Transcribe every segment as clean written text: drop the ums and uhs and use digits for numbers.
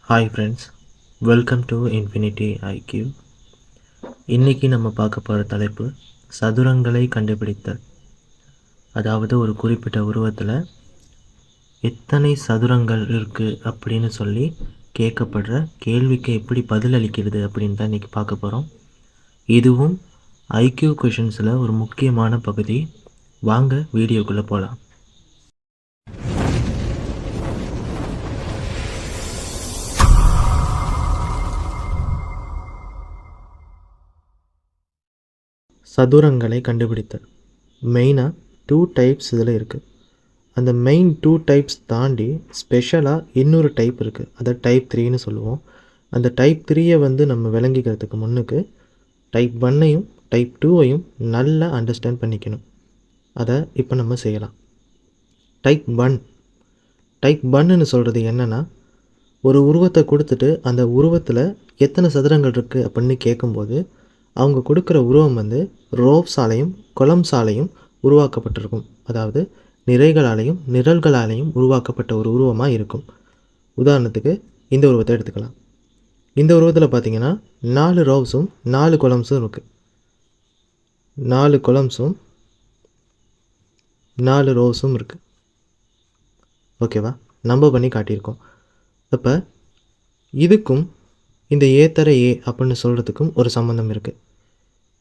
Hi friends, welcome to Infinity IQ. இன்றைக்கி நம்ம பார்க்க போகிற தலைப்பு சதுரங்களை கண்டுபிடித்தல். அதாவது ஒரு குறிப்பிட்ட உருவத்தில் எத்தனை சதுரங்கள் இருக்குது அப்படின்னு சொல்லி கேட்கப்படுற கேள்விக்கு எப்படி பதிலளிக்கிறது அப்படின்னு தான் இன்றைக்கி பார்க்க போகிறோம். இதுவும் ஐக்யூ கொஷின்ஸில் ஒரு முக்கியமான பகுதி. வாங்க வீடியோக்குள்ளே போகலாம். சதுரங்களை கண்டுபிடித்தல் மெயினாக 2 டைப்ஸ் இதில் இருக்குது. அந்த மெயின் 2 டைப்ஸ் தாண்டி ஸ்பெஷலாக இன்னொரு டைப் இருக்குது. அதை டைப் 3ன்னு சொல்லுவோம். அந்த டைப் 3யை நம்ம விளங்கிக்கிறதுக்கு முன்னுக்கு டைப் 1ஐயும் டைப் 2ஐயும் நல்லா அண்டர்ஸ்டாண்ட் பண்ணிக்கணும். அதை இப்போ நம்ம செய்யலாம். டைப் 1ன்னு சொல்கிறது என்னென்னா, ஒரு உருவத்தை கொடுத்துட்டு அந்த உருவத்தில் எத்தனை சதுரங்கள் இருக்குது அப்படின்னு கேட்கும்போது அவங்க கொடுக்குற உருவம் ரோவ்ஸாலையும் கொலம்ஸாலையும் உருவாக்கப்பட்டிருக்கும். அதாவது நிறைகளாலையும் நிரல்களாலையும் உருவாக்கப்பட்ட ஒரு உருவமாக இருக்கும். உதாரணத்துக்கு இந்த உருவத்தை எடுத்துக்கலாம். இந்த உருவத்தில் பார்த்திங்கன்னா 4 ரோவ்ஸும் 4 கொலம்ஸும் இருக்குது. 4 கொலம்ஸும் 4 ரோவ்ஸும் இருக்குது. ஓகேவா? நம்ம பண்ணி காட்டியிருக்கோம். அப்போ இதுக்கும் இந்த ஏ தர ஏ அப்படின்னு சொல்கிறதுக்கும் ஒரு சம்மந்தம் இருக்குது.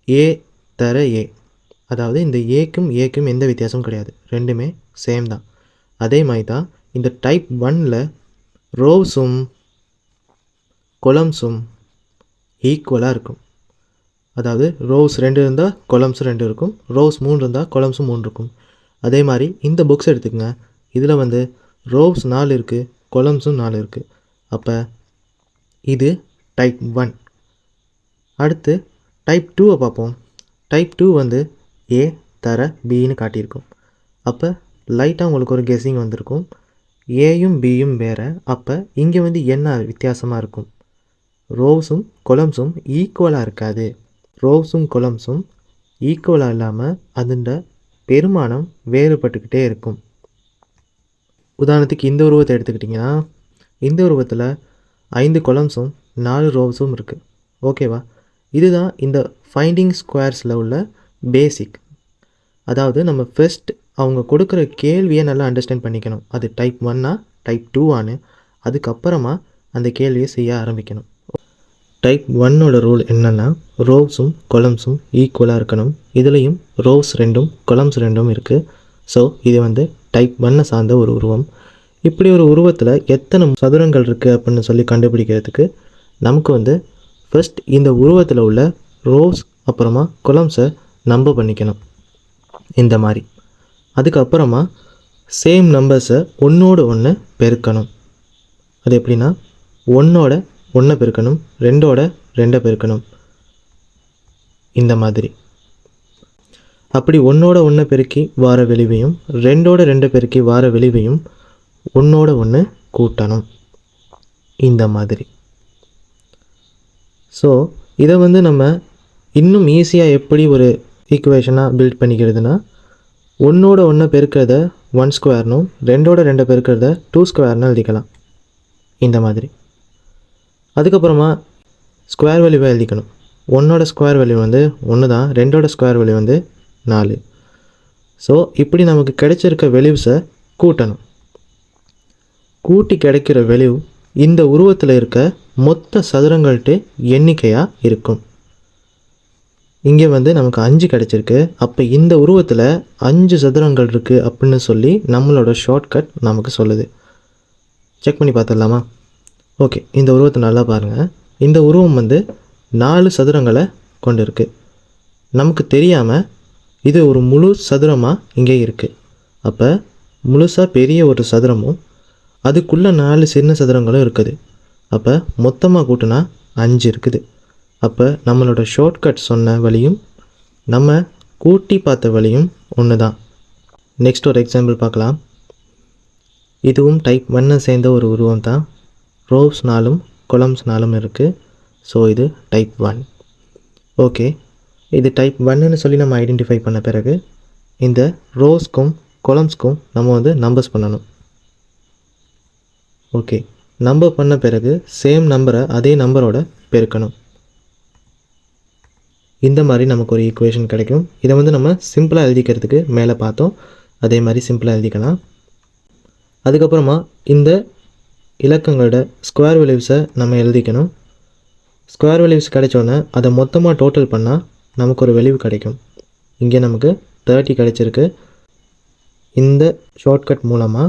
ஏ தர ஏ, அதாவது இந்த ஏக்கும் எந்த வித்தியாசமும் கிடையாது, ரெண்டுமே சேம் தான். அதே மாதிரி தான் இந்த டைப் 1ல் ரோவ்ஸும் கொலம்ஸும் ஈக்குவலாக இருக்கும். அதாவது ரோவ்ஸ் 2 இருந்தால் கொலம்ஸ் 2 இருக்கும், ரோவ்ஸ் 3 இருந்தால் கொலம்ஸும் 3 இருக்கும். அதே மாதிரி இந்த புக்ஸ் எடுத்துக்கங்க. இதில் ரோவ்ஸ் 4 இருக்குது, கொலம்ஸும் 4 இருக்குது. அப்போ இது டைப் 1. அடுத்து டைப் 2வை பார்ப்போம். டைப் 2 ஏ தர பின்னு காட்டியிருக்கும். அப்போ லைட்டாக உங்களுக்கு ஒரு கெஸ்ஸிங் வந்திருக்கும். ஏயும் பியும் வேறு. அப்போ இங்கே என்ன வித்தியாசமாக இருக்கும்? ரோவ்ஸும் கொலம்ஸும் ஈக்குவலாக இருக்காது. ரோவ்ஸும் கொலம்ஸும் ஈக்குவலாக இல்லாமல் அதோட பெருமானம் வேறுபட்டுக்கிட்டே இருக்கும். உதாரணத்துக்கு இந்த உருவத்தை எடுத்துக்கிட்டிங்கன்னா, இந்த உருவத்தில் 5 கொலம்ஸும் 4 ரோவ்ஸும் இருக்குது. ஓகேவா? இதுதான் இந்த ஃபைண்டிங் ஸ்கொயர்ஸில் உள்ள பேசிக். அதாவது நம்ம ஃபர்ஸ்ட் அவங்க கொடுக்குற கேள்வியை நல்லா அண்டர்ஸ்டாண்ட் பண்ணிக்கணும். அது டைப் 1ஆ டைப் 2ஆன்னு. அதுக்கப்புறமா அந்த கேள்வியை செய்ய ஆரம்பிக்கணும். டைப் 1ஓட ரூல் என்னென்னா, ரோவ்ஸும் கொலம்ஸும் ஈக்குவலாக இருக்கணும். இதுலேயும் ரோவ்ஸ் 2ம் கொலம்ஸ் 2ம் இருக்குது. ஸோ இது டைப் 1 சார்ந்த ஒரு உருவம். இப்படி ஒரு உருவத்தில் எத்தனை சதுரங்கள் இருக்குது அப்படின்னு சொல்லி கண்டுபிடிக்கிறதுக்கு நமக்கு ஃபர்ஸ்ட் இந்த உருவத்தில் உள்ள ரோவ்ஸ் அப்புறமா கொலம்ஸை நம்ப பண்ணிக்கணும் இந்த மாதிரி. அதுக்கப்புறமா சேம் நம்பர்ஸை ஒன்றோட ஒன்று பெருக்கணும். அது எப்படின்னா, 1ஓட 1 பெருக்கணும், 2ஓட 2 பெருக்கணும், இந்த மாதிரி. அப்படி 1ஓட 1 பெருக்கி வார வெளிவையும் 2ஓட 2 பெருக்கி வார வெளிவையும் 1ஓட 1 கூட்டணும், இந்த மாதிரி. ஸோ இதை நம்ம இன்னும் ஈஸியாக எப்படி ஒரு ஈக்குவேஷனாக பில்ட் பண்ணிக்கிறதுனா, 1ஓட 1 பெருக்கிறத 1 ஸ்கொயர்னும் 2ஓட 2 பெருக்கிறத 2 ஸ்கொயர்னு எழுதிக்கலாம், இந்த மாதிரி. அதுக்கப்புறமா ஸ்கொயர் வேல்யூவை எழுதிக்கணும். 1ஓட ஸ்கொயர் வேல்யூ 1 தான், 2ஓட ஸ்கொயர் வேல்யூ 4. ஸோ இப்படி நமக்கு கிடைச்சிருக்க வேல்யூஸை கூட்டணும். கூட்டி கிடைக்கிற வேல்யூ இந்த உருவத்தில் இருக்க மொத்த சதுரங்கள்ட்டு எண்ணிக்கையாக இருக்கும். இங்கே நமக்கு 5 கிடச்சிருக்கு. அப்போ இந்த உருவத்தில் 5 சதுரங்கள் இருக்குது அப்படின்னு சொல்லி நம்மளோட ஷார்ட்கட் நமக்கு சொல்லுது. செக் பண்ணி பார்த்துடலாமா? ஓகே, இந்த உருவத்தை நல்லா பாருங்கள். இந்த உருவம் 4 சதுரங்களை கொண்டு இருக்குது. நமக்கு தெரியாமல் இது ஒரு முழு சதுரமாக இங்கே இருக்குது. அப்போ முழுசாக பெரிய ஒரு சதுரமும் அதுக்குள்ளே 4 சின்ன சதுரங்களும் இருக்குது. அப்போ மொத்தமாக கூட்டினா 5 இருக்குது. அப்போ நம்மளோட ஷார்ட்கட் சொன்ன வழியும் நம்ம கூட்டி பார்த்த வழியும் ஒன்று தான். நெக்ஸ்ட் ஒரு எக்ஸாம்பிள் பார்க்கலாம். இதுவும் டைப் 1 சேர்ந்த ஒரு உருவம் தான். ரோவ்ஸ் 4ம் கொலம்ஸ் 4ம் இருக்குது. ஸோ இது டைப் 1. ஓகே, இது டைப் 1ன்னு சொல்லி நம்ம ஐடென்டிஃபை பண்ண பிறகு இந்த ரோஸ்க்கும் கொலம்ஸ்க்கும் நம்ம நம்பர்ஸ் பண்ணணும். ஓகே, நம்பர் பண்ண பிறகு சேம் நம்பரை அதே நம்பரோட பெருக்கணும். இந்த மாதிரி நமக்கு ஒரு ஈக்குவேஷன் கிடைக்கும். இதை வந்து நம்ம சிம்பிளாக எழுதிக்கிறதுக்கு மேலே பார்த்தோம், அதே மாதிரி சிம்பிளாக எழுதிக்கலாம். அதுக்கப்புறமா இந்த இலக்கங்களோட ஸ்கொயர் வேல்யூஸை நம்ம எழுதிக்கணும். ஸ்கொயர் வேல்யூஸ் கிடைச்சோன்னே அதை மொத்தமாக டோட்டல் பண்ணால் நமக்கு ஒரு வேல்யூ கிடைக்கும். இங்கே நமக்கு 30 கிடைச்சிருக்கு. இந்த ஷார்ட்கட் மூலமாக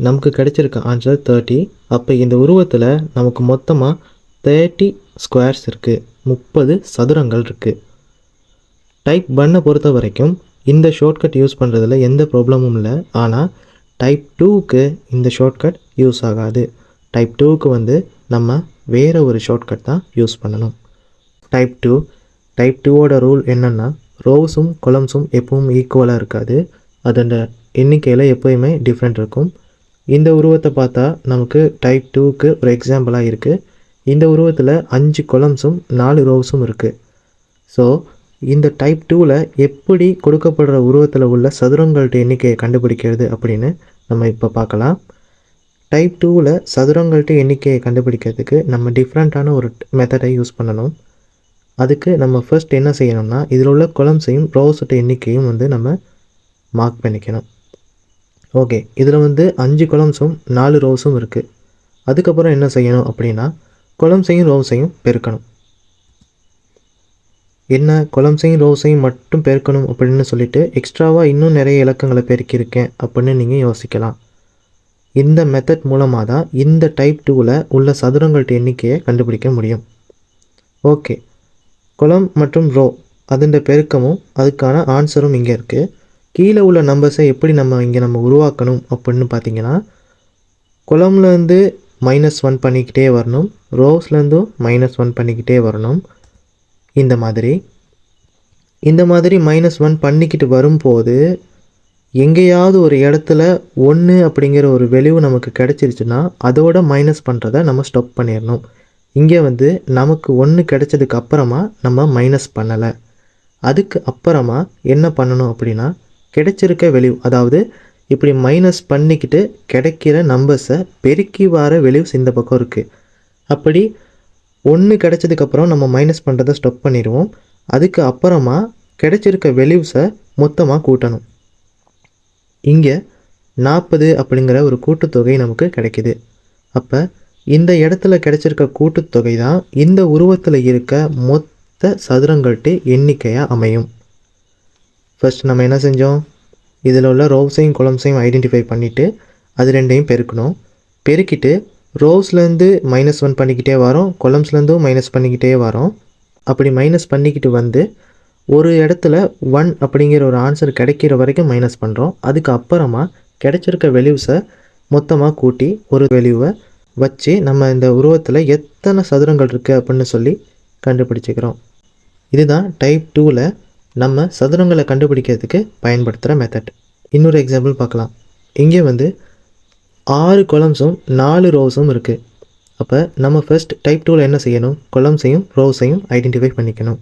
நமக்கு கிடைச்சிருக்க ஆன்சர் 30. அப்போ இந்த உருவத்தில் நமக்கு மொத்தமாக 30 ஸ்கொயர்ஸ் இருக்குது, 30 சதுரங்கள் இருக்குது. டைப் 1 பொறுத்த வரைக்கும் இந்த ஷார்ட்கட் யூஸ் பண்ணுறதுல எந்த ப்ராப்ளமும் இல்லை. ஆனால் டைப் 2க்கு இந்த ஷார்ட்கட் யூஸ் ஆகாது. டைப் 2க்கு வந்து நம்ம வேறு ஒரு ஷார்ட்கட் தான் யூஸ் பண்ணணும். டைப் 2ஓட ரூல் என்னென்னா, ரோஸும் கொலம்ஸும் எப்பவும் ஈக்குவலாக இருக்காது. அதோட எண்ணிக்கையில் எப்போயுமே டிஃப்ரெண்ட் இருக்கும். இந்த உருவத்தை பார்த்தா நமக்கு டைப் 2க்கு ஒரு எக்ஸாம்பிளாக இருக்குது. இந்த உருவத்தில் 5 கொலம்ஸும் 4 ரோஸும் இருக்குது. ஸோ இந்த டைப் 2ல் எப்படி கொடுக்கப்படுற உருவத்தில் உள்ள சதுரங்கள்ட்ட எண்ணிக்கையை கண்டுபிடிக்கிறது அப்படின்னு நம்ம இப்போ பார்க்கலாம். டைப் 2ல் சதுரங்கள்ட்ட எண்ணிக்கையை கண்டுபிடிக்கிறதுக்கு நம்ம டிஃப்ரெண்ட்டான ஒரு மெத்தடை யூஸ் பண்ணணும். அதுக்கு நம்ம ஃபர்ஸ்ட் என்ன செய்யணும்னா, இதில் உள்ள கொலம்ஸையும் ரோஸோட எண்ணிக்கையும் வந்து நம்ம மார்க் பண்ணிக்கணும். ஓகே, இதில் வந்து 5 கொலம்ஸும் 4 ரோஸும் இருக்குது. அதுக்கப்புறம் என்ன செய்யணும் அப்படின்னா, கொலம்ஸையும் ரோஸையும் பெருக்கணும். என்ன, கொலம்ஸையும் ரோஸையும் மட்டும் பெருக்கணும் அப்படின்னு சொல்லிட்டு எக்ஸ்ட்ராவாக இன்னும் நிறைய இலக்கங்களை பெருக்கியிருக்கேன் அப்படின்னு நீங்கள் யோசிக்கலாம். இந்த மெத்தட் மூலமாக தான் இந்த டைப் 2ல் உள்ள சதுரங்கள்ட்ட எண்ணிக்கையை கண்டுபிடிக்க முடியும். ஓகே, கொலம் மற்றும் ரோ அதன் பெருக்கமும் அதுக்கான ஆன்சரும் இங்கே இருக்குது. கீழே உள்ள நம்பர்ஸை எப்படி நம்ம உருவாக்கணும் அப்படின்னு பார்த்தீங்கன்னா, கொலம்லேருந்து -1 பண்ணிக்கிட்டே வரணும், ரோஸ்லேருந்தும் -1 பண்ணிக்கிட்டே வரணும். இந்த மாதிரி -1 பண்ணிக்கிட்டு வரும்போது எங்கேயாவது ஒரு இடத்துல 1 அப்படிங்கிற ஒரு வேல்யூ நமக்கு கிடச்சிருச்சுன்னா அதோட மைனஸ் பண்ணுறதை நம்ம ஸ்டாப் பண்ணிடணும். இங்கே வந்து நமக்கு 1 கிடைச்சதுக்கு அப்புறமா நம்ம மைனஸ் பண்ணலை. அதுக்கு அப்புறமா என்ன பண்ணணும் அப்படின்னா, கிடைச்சிருக்க வேல்யூ, அதாவது இப்படி மைனஸ் பண்ணிக்கிட்டு கிடைக்கிற நம்பர்ஸை பெருக்கி வர வேல்யூஸ் இந்த பக்கம் இருக்குது. அப்படி 1 கிடைச்சதுக்கப்புறம் நம்ம மைனஸ் பண்ணுறதை ஸ்டாப் பண்ணிடுவோம். அதுக்கு அப்புறமா கிடைச்சிருக்க வேல்யூஸை மொத்தமாக கூட்டணும். இங்கே 40 அப்படிங்கிற ஒரு கூட்டுத்தொகை நமக்கு கிடைக்கிது. அப்போ இந்த இடத்துல கிடைச்சிருக்க கூட்டுத்தொகை தான் இந்த உருவத்தில் இருக்க மொத்த சதுரங்கள்ட்ட எண்ணிக்கையாக அமையும். ஃபர்ஸ்ட் நம்ம என்ன செஞ்சோம், இதில் உள்ள ரோஸையும் கொலம்ஸையும் ஐடென்டிஃபை பண்ணிவிட்டு அது ரெண்டையும் பெருக்கணும். பெருக்கிட்டு ரோஸ்லேருந்து -1 பண்ணிக்கிட்டே வரோம், கொலம்ஸ்லேருந்தும் மைனஸ் பண்ணிக்கிட்டே வரோம். அப்படி மைனஸ் பண்ணிக்கிட்டு வந்து ஒரு இடத்துல 1 அப்படிங்கிற ஒரு ஆன்சர் கிடைக்கிற வரைக்கும் மைனஸ் பண்ணுறோம். அதுக்கு அப்புறமா கிடைச்சிருக்க வேல்யூஸை மொத்தமாக கூட்டி ஒரு வேல்யூவை வச்சு நம்ம இந்த உருவத்தில் எத்தனை சதுரங்கள் இருக்குது அப்படின்னு சொல்லி கண்டுபிடிச்சிக்கிறோம். இதுதான் டைப் 2ல் நம்ம சதுரங்களை கண்டுபிடிக்கிறதுக்கு பயன்படுத்துகிற மெத்தட். இன்னொரு எக்ஸாம்பிள் பார்க்கலாம். இங்கே வந்து 6 கொலம்ஸும் 4 ரோஸும் இருக்குது. அப்போ நம்ம ஃபர்ஸ்ட் டைப் 2ல் என்ன செய்யணும், கொலம்ஸையும் ரோஸையும் ஐடென்டிஃபை பண்ணிக்கணும்.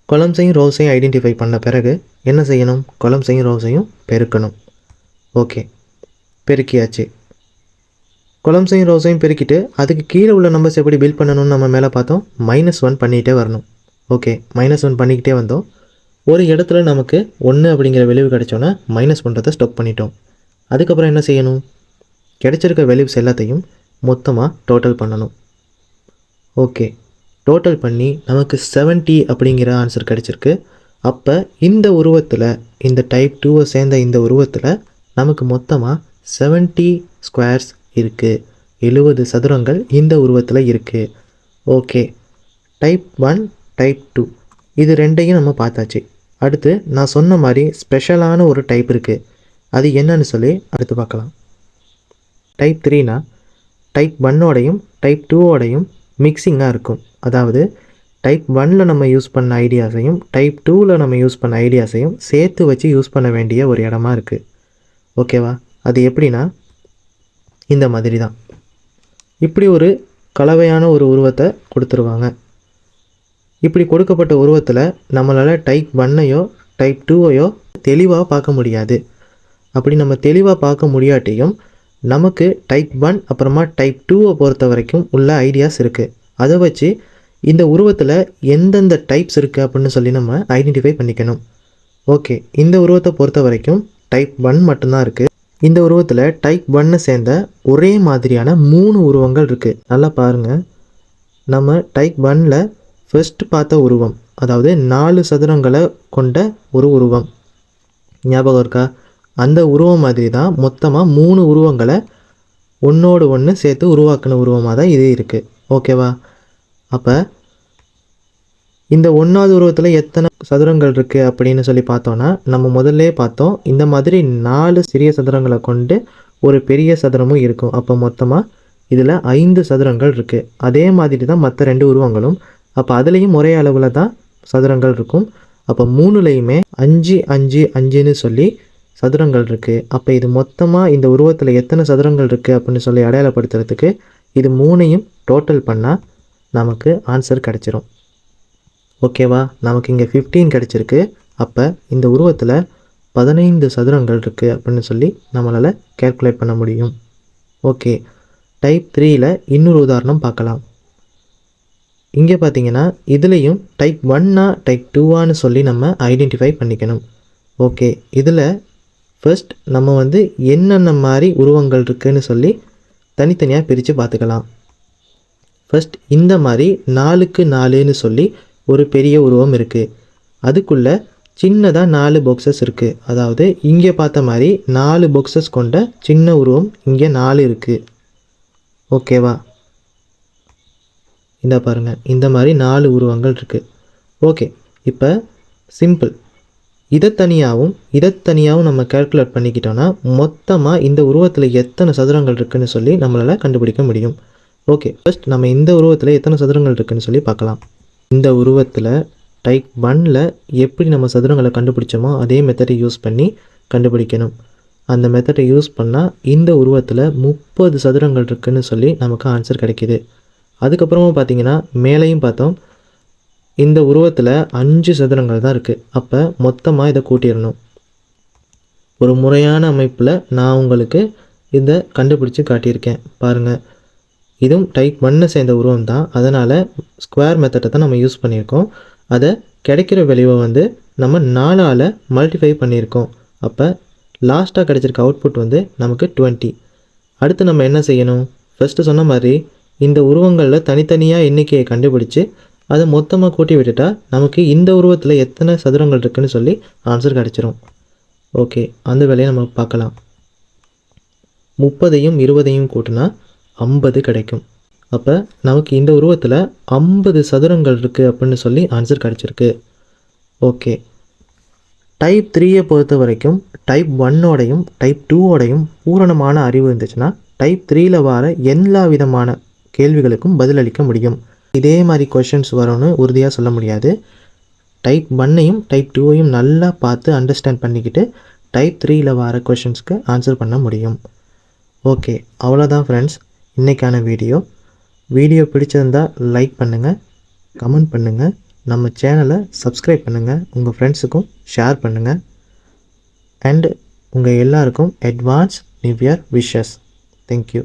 கொலம்ஸையும் ரோஸையும் ஐடென்டிஃபை பண்ண பிறகு என்ன செய்யணும், கொலம்ஸையும் ரோஸையும் பெருக்கணும். ஓகே, பெருக்கியாச்சு. கொலம்ஸையும் ரோஸையும் பெருக்கிட்டு அதுக்கு கீழே உள்ள நம்பர்ஸ் எப்படி பில்ட் பண்ணணும்னு நம்ம மேலே பார்த்தோம். -1 பண்ணிகிட்டே வரணும். ஓகே, -1 பண்ணிக்கிட்டே வந்தோம். ஒரு இடத்துல நமக்கு 1 அப்படிங்கிற வேல்யூ கிடைச்சோன்னா மைனஸ் பண்ணுறதை ஸ்டாப் பண்ணிட்டோம். அதுக்கப்புறம் என்ன செய்யணும், கிடைச்சிருக்க வேல்யூஸ் எல்லாத்தையும் மொத்தமாக டோட்டல் பண்ணணும். ஓகே, டோட்டல் பண்ணி நமக்கு 70 அப்படிங்கிற ஆன்சர் கிடச்சிருக்கு. அப்போ இந்த உருவத்தில், இந்த டைப் 2வை சேர்ந்த இந்த உருவத்தில் நமக்கு மொத்தமாக 70 ஸ்கொயர்ஸ் இருக்குது, 70 சதுரங்கள் இந்த உருவத்தில் இருக்குது. ஓகே, டைப் 1 டைப் 2 இது ரெண்டையும் நம்ம பார்த்தாச்சு. அடுத்து நான் சொன்ன மாதிரி ஸ்பெஷலான ஒரு டைப் இருக்குது, அது என்னன்னு சொல்லி அடுத்து பார்க்கலாம். டைப் 3னா டைப் 1ஓடையும் டைப் 2ஓடையும் மிக்சிங்காக இருக்கும். அதாவது டைப் 1ல் நம்ம யூஸ் பண்ண ஐடியாஸையும் டைப் 2ல் நம்ம யூஸ் பண்ண ஐடியாஸையும் சேர்த்து வச்சு யூஸ் பண்ண வேண்டிய ஒரு இடமா இருக்குது. ஓகேவா, அது எப்படின்னா இந்த மாதிரி தான். இப்படி ஒரு கலவையான ஒரு உருவத்தை கொடுத்துருவாங்க. இப்படி கொடுக்கப்பட்ட உருவத்தில் நம்மளால் டைப் 1ஐயோ டைப் 2ஐயோ தெளிவாக பார்க்க முடியாது. அப்படி நம்ம தெளிவாக பார்க்க முடியாட்டியும் நமக்கு டைப் 1 அப்புறமா டைப் 2 பொறுத்த வரைக்கும் உள்ள ஐடியாஸ் இருக்குது. அதை வச்சு இந்த உருவத்தில் எந்தெந்த டைப்ஸ் இருக்குது அப்படின்னு சொல்லி நம்ம ஐடென்டிஃபை பண்ணிக்கணும். ஓகே, இந்த உருவத்தை பொறுத்த வரைக்கும் டைப் 1 மட்டும்தான் இருக்குது. இந்த உருவத்தில் டைப் 1 சேர்ந்த ஒரே மாதிரியான 3 உருவங்கள் இருக்குது. நல்லா பாருங்கள். நம்ம டைப் 1ல் ஃபர்ஸ்ட் பார்த்த உருவம், அதாவது 4 சதுரங்களை கொண்ட ஒரு உருவம் ஞாபகம் இருக்கா? அந்த உருவம் மாதிரி தான் மொத்தமாக 3 உருவங்களை ஒன்றோடு ஒன்று சேர்த்து உருவாக்கின உருவமாக தான் இது இருக்குது. ஓகேவா? அப்போ இந்த 1வது உருவத்தில் எத்தனை சதுரங்கள் இருக்குது அப்படின்னு சொல்லி பார்த்தோன்னா, நம்ம முதல்ல பார்த்தோம் இந்த மாதிரி 4 சிறிய சதுரங்களை கொண்டு ஒரு பெரிய சதுரமும் இருக்கும். அப்போ மொத்தமாக இதில் 5 சதுரங்கள் இருக்குது. அதே மாதிரி தான் மற்ற 2 உருவங்களும். அப்போ அதுலேயும் ஒரே அளவில் தான் சதுரங்கள் இருக்கும். அப்போ 3லையுமே 5 5 5ன்னு சொல்லி சதுரங்கள் இருக்குது. அப்போ இது மொத்தமாக இந்த உருவத்தில் எத்தனை சதுரங்கள் இருக்குது அப்படின்னு சொல்லி அடையாளப்படுத்துறதுக்கு இது 3ஐயும் டோட்டல் பண்ணால் நமக்கு ஆன்சர் கிடச்சிரும். ஓகேவா? நமக்கு இங்கே 15 கிடச்சிருக்கு. அப்போ இந்த உருவத்தில் 15 சதுரங்கள் இருக்குது அப்படின்னு சொல்லி நம்மளால் கேல்குலேட் பண்ண முடியும். ஓகே, டைப் 3ல் இன்னொரு உதாரணம் பார்க்கலாம். இங்கே பார்த்தீங்கன்னா இதுலேயும் டைப் 1ஆ டைப் 2ஆன்னு சொல்லி நம்ம ஐடென்டிஃபை பண்ணிக்கணும். ஓகே, இதில் ஃபர்ஸ்ட் நம்ம என்னென்ன மாதிரி உருவங்கள் இருக்குதுன்னு சொல்லி தனித்தனியாக பிரித்து பார்த்துக்கலாம். ஃபர்ஸ்ட் இந்த மாதிரி 4க்கு 4ன்னு சொல்லி ஒரு பெரிய உருவம் இருக்குது. அதுக்குள்ளே சின்னதாக 4 பாக்ஸஸ் இருக்குது. அதாவது இங்கே பார்த்த மாதிரி 4 பாக்ஸஸ் கொண்ட சின்ன உருவம் இங்கே 4 இருக்குது. ஓகேவா? இந்த பாருங்கள், இந்த மாதிரி 4 உருவங்கள் இருக்குது. ஓகே, இப்போ சிம்பிள். இதை தனியாகவும் நம்ம கேல்குலேட் பண்ணிக்கிட்டோன்னா மொத்தமாக இந்த உருவத்தில் எத்தனை சதுரங்கள் இருக்குதுன்னு சொல்லி நம்மளால் கண்டுபிடிக்க முடியும். ஓகே, ஃபர்ஸ்ட் நம்ம இந்த உருவத்தில் எத்தனை சதுரங்கள் இருக்குதுன்னு சொல்லி பார்க்கலாம். இந்த உருவத்தில் டைப் 1ல் எப்படி நம்ம சதுரங்களை கண்டுபிடிச்சோமோ அதே மெத்தடை யூஸ் பண்ணி கண்டுபிடிக்கணும். அந்த மெத்தடை யூஸ் பண்ணால் இந்த உருவத்தில் 30 சதுரங்கள் இருக்குதுன்னு சொல்லி நமக்கு ஆன்சர் கிடைக்கிது. அதுக்கப்புறமா பார்த்திங்கன்னா மேலேயும் பார்த்தோம், இந்த உருவத்தில் 5 சதுரங்கள் தான் இருக்குது. அப்போ மொத்தமாக இதை கூட்டிடணும். ஒரு முறையான அமைப்பில் நான் உங்களுக்கு இதை கண்டுபிடிச்சி காட்டியிருக்கேன் பாருங்கள். இதுவும் டைப் 1 சேர்ந்த உருவம் தான். அதனால் ஸ்கொயர் மெத்தடை தான் நம்ம யூஸ் பண்ணியிருக்கோம். அதை கிடைக்கிற விளைவை நம்ம 4ஆல் மல்டிஃபை பண்ணியிருக்கோம். அப்போ லாஸ்ட்டாக கிடைச்சிருக்க அவுட்புட் நமக்கு 20. அடுத்து நம்ம என்ன செய்யணும்? ஃபஸ்ட்டு சொன்ன மாதிரி இந்த உருவங்களில் தனித்தனியாக எண்ணிக்கையை கண்டுபிடிச்சி அதை மொத்தமாக கூட்டி விட்டுட்டா நமக்கு இந்த உருவத்தில் எத்தனை சதுரங்கள் இருக்குதுன்னு சொல்லி ஆன்சர் கிடச்சிரும். ஓகே, அந்த வேலையை நம்ம பார்க்கலாம். 30ஐயும் 20ஐயும் கூட்டினா 50 கிடைக்கும். அப்போ நமக்கு இந்த உருவத்தில் 50 சதுரங்கள் இருக்குது அப்படின்னு சொல்லி ஆன்சர் கிடச்சிருக்கு. ஓகே, டைப் 3ஐ பொறுத்த வரைக்கும் டைப் 1ஓடையும் டைப் 2ஓடையும் பூரணமான அறிவு இருந்துச்சுன்னா டைப் 3ல் வர எல்லா விதமான கேள்விகளுக்கும் பதிலளிக்க முடியும். இதே மாதிரி கொஷின்ஸ் வரும்னு உறுதியாக சொல்ல முடியாது. டைப் 1ஐயும் டைப் 2ஐயும் நல்லா பார்த்து அண்டர்ஸ்டாண்ட் பண்ணிக்கிட்டு டைப் 3ல் வர கொஷின்ஸ்க்கு ஆன்சர் பண்ண முடியும். ஓகே, அவ்வளோதான் ஃப்ரெண்ட்ஸ் இன்றைக்கான வீடியோ பிடிச்சிருந்தால் லைக் பண்ணுங்கள், கமெண்ட் பண்ணுங்கள், நம்ம சேனலை சப்ஸ்கிரைப் பண்ணுங்கள், உங்கள் ஃப்ரெண்ட்ஸுக்கும் ஷேர் பண்ணுங்கள். அண்ட் உங்கள் எல்லாருக்கும் advance new year wishes. Thank you.